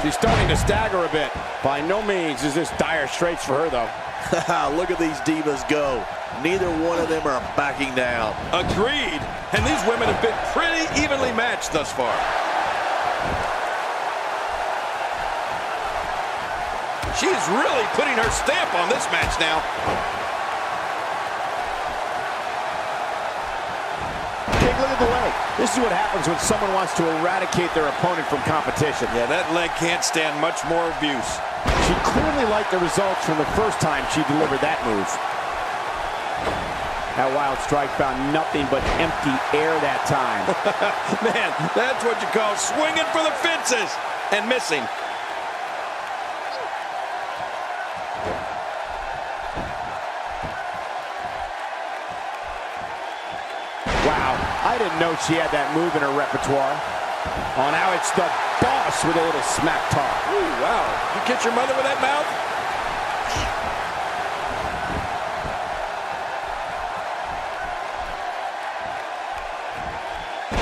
She's starting to stagger a bit. By no means is this dire straits for her, though. Look at these divas go. Neither one of them are backing down. Agreed. And these women have been pretty evenly matched thus far. She's really putting her stamp on this match now. Take a look at the leg. This is what happens when someone wants to eradicate their opponent from competition. Yeah, that leg can't stand much more abuse. She clearly liked the results from the first time she delivered that move. That wild strike found nothing but empty air that time. Man, that's what you call swinging for the fences and missing. Wow, I didn't know she had that move in her repertoire. Oh, now it's the boss with a little smack talk. Ooh, wow. You kiss your mother with that mouth?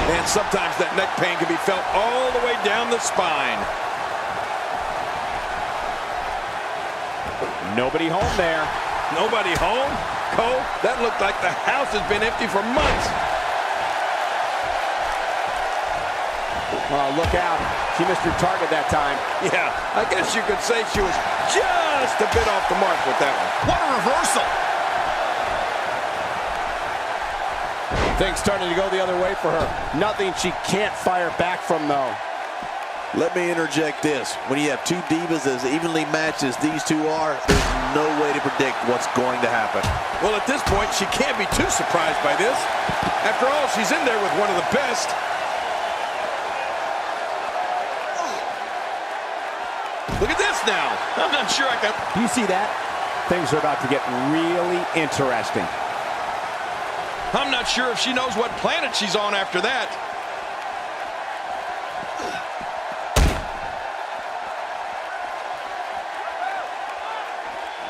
Man, sometimes that neck pain can be felt all the way down the spine. Nobody home there. Nobody home? Cole, that looked like the house has been empty for months. Oh, look out. She missed her target that time. Yeah, I guess you could say she was just a bit off the mark with that one. What a reversal. Things starting to go the other way for her. Nothing she can't fire back from, though. Let me interject this. When you have two divas as evenly matched as these two are, there's no way to predict what's going to happen. Well, at this point, she can't be too surprised by this. After all, she's in there with one of the best. Look at this now. I'm not sure I can... Do you see that? Things are about to get really interesting. I'm not sure if she knows what planet she's on after that.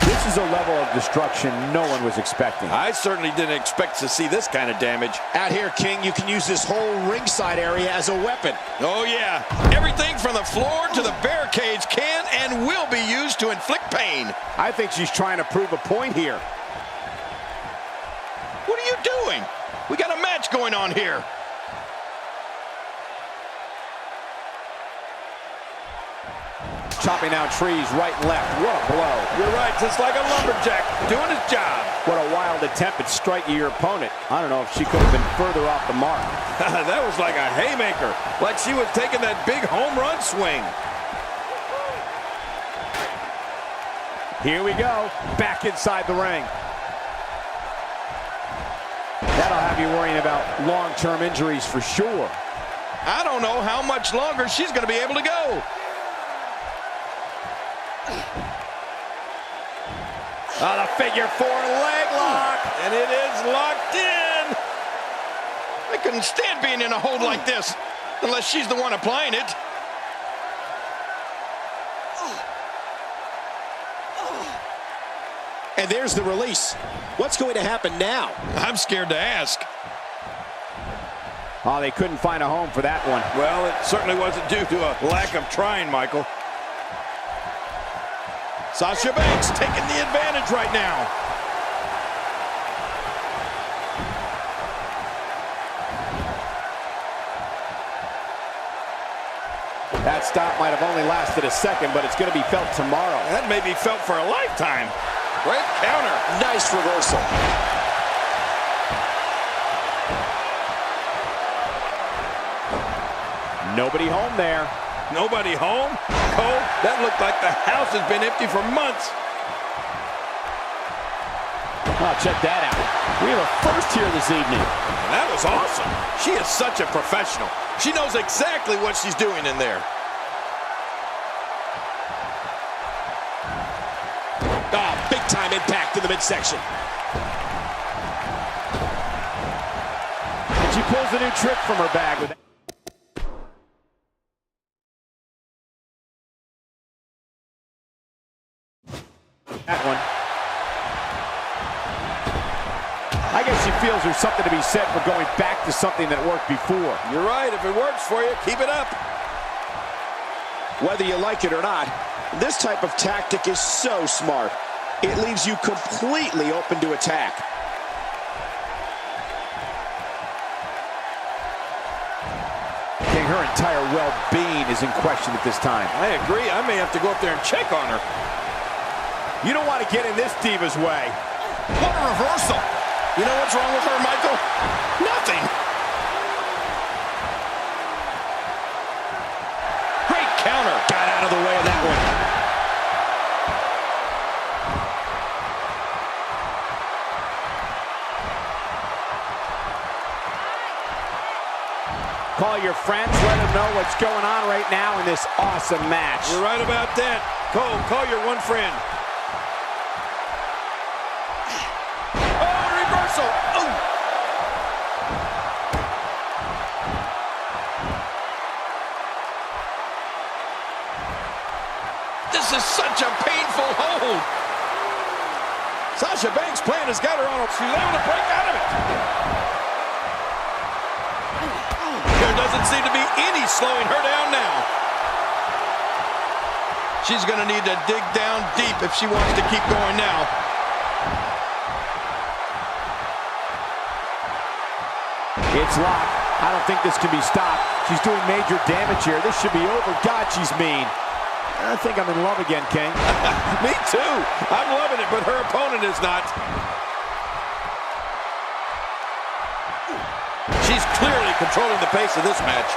This is a level of destruction no one was expecting. I certainly didn't expect to see this kind of damage. Out here, King, you can use this whole ringside area as a weapon. Oh, yeah. Everything from the floor to the barricades can and will be used to inflict pain. I think she's trying to prove a point here. What are you doing? We got a match going on here. Chopping down trees right and left. What a blow. You're right, just like a lumberjack doing his job. What a wild attempt at striking your opponent. I don't know if she could have been further off the mark. That was like a haymaker, like she was taking that big home run swing. Here we go, back inside the ring. That'll have you worrying about long-term injuries for sure. I don't know how much longer she's going to be able to go. Oh, the figure four leg lock. And it is locked in. I couldn't stand being in a hold like this unless she's the one applying it. And there's the release. What's going to happen now? I'm scared to ask. Oh, they couldn't find a home for that one. Well, it certainly wasn't due to a lack of trying, Michael. Sasha Banks taking the advantage right now. That stop might have only lasted a second, but it's going to be felt tomorrow. That may be felt for a lifetime. Great counter. Nice reversal. Nobody home there. Nobody home? Cole, that looked like the house has been empty for months. Oh, check that out. We have a first here this evening. That was awesome. She is such a professional. She knows exactly what she's doing in there. Ah, big time impact in the midsection. And she pulls a new trick from her bag with that one. I guess she feels there's something to be said for going back to something that worked before. You're right. If it works for you, keep it up. Whether you like it or not, this type of tactic is so smart. It leaves you completely open to attack. Her entire well-being is in question at this time. I agree. I may have to go up there and check on her. You don't want to get in this diva's way. What a reversal. You know what's wrong with her, Michael? Nothing. Great counter. Got out of the way of that one. Call your friends, let them know what's going on right now in this awesome match. You're right about that. Cole, call your one friend. Oh, reversal. Oh. This is such a painful hold. Sasha Banks' plan has got her on. She's able to break out of it. There doesn't seem to be any slowing her down now. She's going to need to dig down deep if she wants to keep going now. It's locked. I don't think this can be stopped. She's doing major damage here. This should be over. God, she's mean. I think I'm in love again, King. Me too. I'm loving it, but her opponent is not. She's clearly controlling the pace of this match.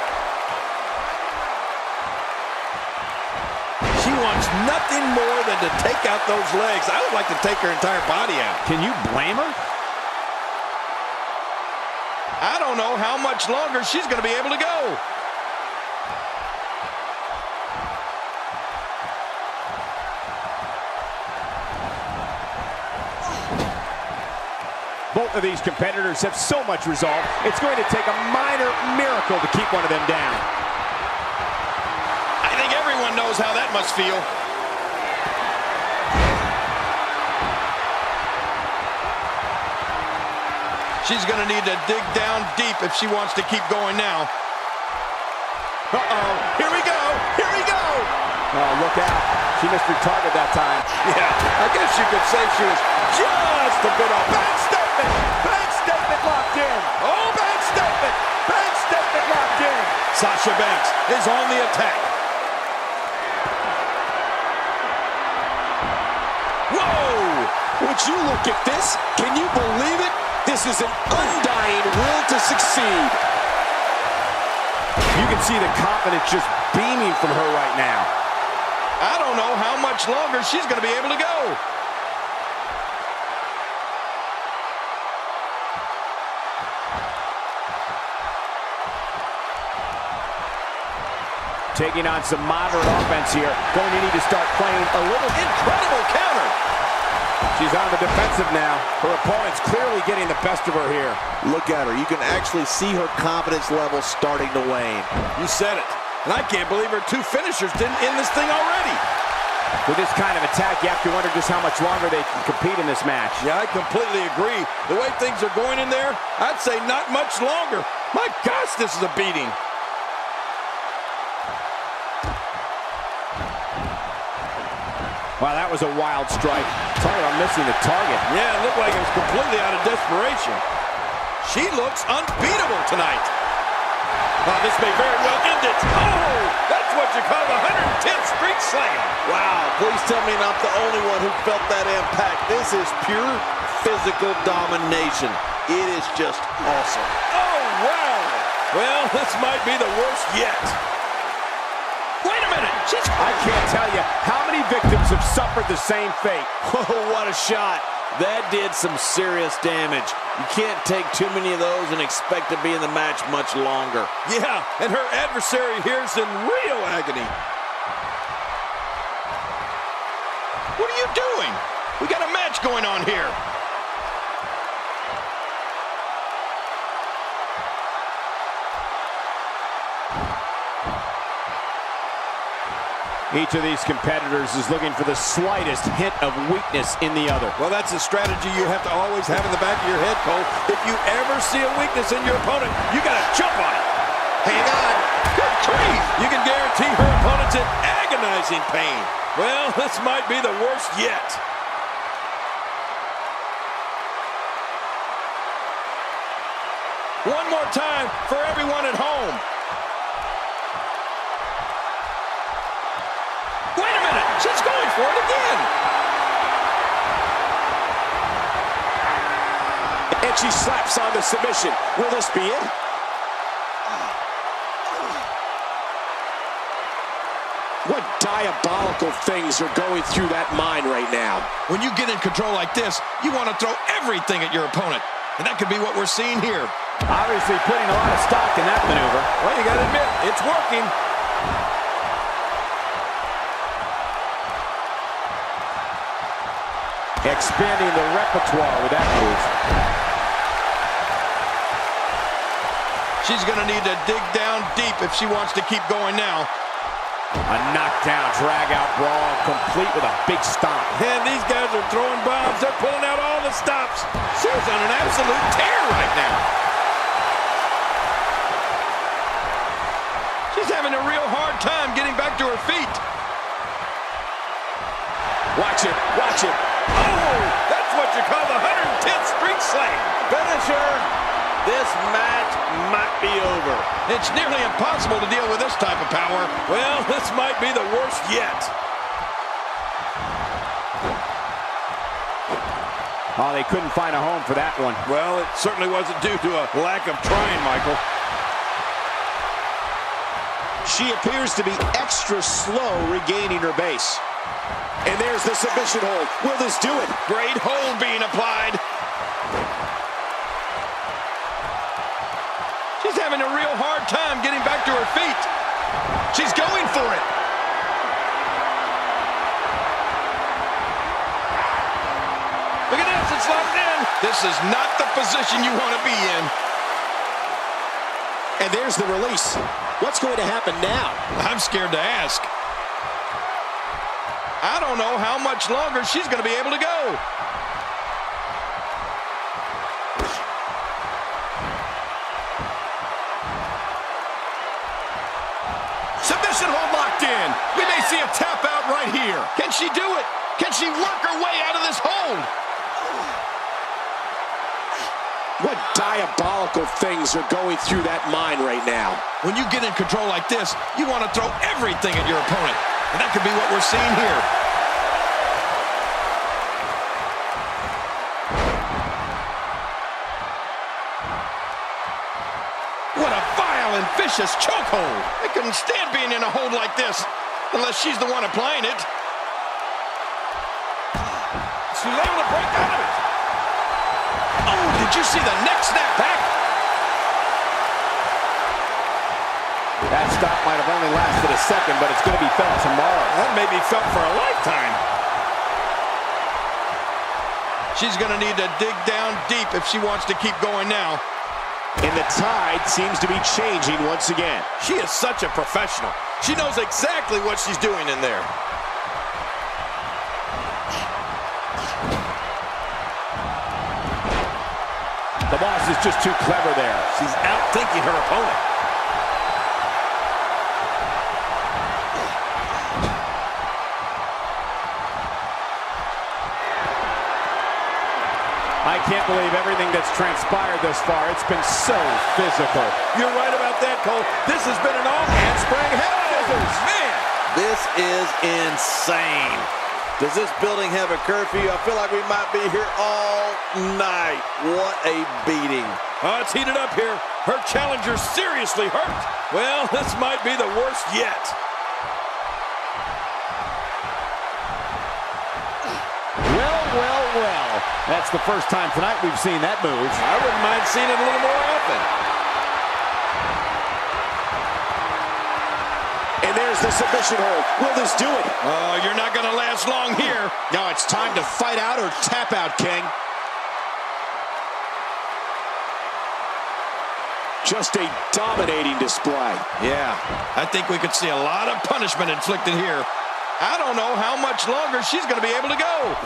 She wants nothing more than to take out those legs. I would like to take her entire body out. Can you blame her? I don't know how much longer she's going to be able to go. Both of these competitors have so much resolve, it's going to take a minor miracle to keep one of them down. I think everyone knows how that must feel. She's going to need to dig down deep if she wants to keep going now. Uh-oh, here we go, here we go! Oh, look out, she missed her target that time. Yeah, I guess you could say she was just a bit off. Bank statement! Bank statement locked in! Oh, Bank statement! Bank statement locked in! Sasha Banks is on the attack. Whoa! Would you look at this? Can you believe it? This is an undying will to succeed. You can see the confidence just beaming from her right now. I don't know how much longer she's going to be able to go. Taking on some moderate offense here. Going to need to start playing a little. Incredible counter. She's on the defensive now. Her opponent's clearly getting the best of her here. Look at her. You can actually see her confidence level starting to wane. You said it. And I can't believe her two finishers didn't end this thing already. With this kind of attack, you have to wonder just how much longer they can compete in this match. Yeah, I completely agree. The way things are going in there, I'd say not much longer. My gosh, this is a beating. Wow, that was a wild strike. Talk about missing the target. Yeah, it looked like it was completely out of desperation. She looks unbeatable tonight. Oh, this may very well end it. Oh, that's what you call the 110th street slam. Wow, please tell me I'm the only one who felt that impact. This is pure physical domination. It is just awesome. Oh, wow. Well, this might be the worst yet. Wait a minute. I can't tell you how many victims have suffered the same fate. Oh, what a shot. That did some serious damage. You can't take too many of those and expect to be in the match much longer. Yeah, and her adversary here's in real agony. What are you doing? We got a match going on here. Each of these competitors is looking for the slightest hint of weakness in the other. Well, that's a strategy you have to always have in the back of your head, Cole. If you ever see a weakness in your opponent, you got to jump on it. Hang on. Good retrieve. You can guarantee her opponent's in agonizing pain. Well, this might be the worst yet. One more time for everyone at home. Wait a minute, she's going for it again. And she slaps on the submission. Will this be it? What diabolical things are going through that mind right now? When you get in control like this, you want to throw everything at your opponent. And that could be what we're seeing here. Obviously putting a lot of stock in that maneuver. Well, you got to admit, it's working. Expanding the repertoire with that move. She's going to need to dig down deep if she wants to keep going now. A knockdown, drag-out brawl, complete with a big stomp. And these guys are throwing bombs. They're pulling out all the stops. She's on an absolute tear right now. She's having a real hard time getting back to her feet. Watch it, watch it. Oh, that's what you call the 110th street slam. Finisher. This match might be over. It's nearly impossible to deal with this type of power. Well, this might be the worst yet. Oh, they couldn't find a home for that one. Well, it certainly wasn't due to a lack of trying, Michael. She appears to be extra slow regaining her base. And there's the submission hold. Will this do it? Great hold being applied. She's having a real hard time getting back to her feet. She's going for it. Look at this, it's locked in. This is not the position you want to be in. And there's the release. What's going to happen now? I'm scared to ask. I don't know how much longer she's going to be able to go. Submission hold locked in. We may see a tap out right here. Can she do it? Can she work her way out of this hold? What diabolical things are going through that mind right now? When you get in control like this, you want to throw everything at your opponent. And that could be what we're seeing here. What a vile and vicious chokehold. I couldn't stand being in a hold like this, unless she's the one applying it. She's able to break out of it. Oh, did you see the neck snap back? That stop might have only lasted a second, but it's going to be felt tomorrow. That may be felt for a lifetime. She's going to need to dig down deep if she wants to keep going now. And the tide seems to be changing once again. She is such a professional. She knows exactly what she's doing in there. The boss is just too clever there. She's outthinking her opponent. I can't believe everything that's transpired thus far. It's been so physical. You're right about that, Cole. This has been an all-handspring hell. Man, This is insane. Does this building have a curfew? I feel like we might be here all night. What a beating. oh, it's heated up here. Her challenger's seriously hurt. Well, this might be the worst yet. Well. That's the first time tonight we've seen that move. I wouldn't mind seeing it a little more often. And there's the submission hold. Will this do it? Oh, you're not going to last long here. Now it's time to fight out or tap out, King. Just a dominating display. Yeah, I think we could see a lot of punishment inflicted here. I don't know how much longer she's going to be able to go.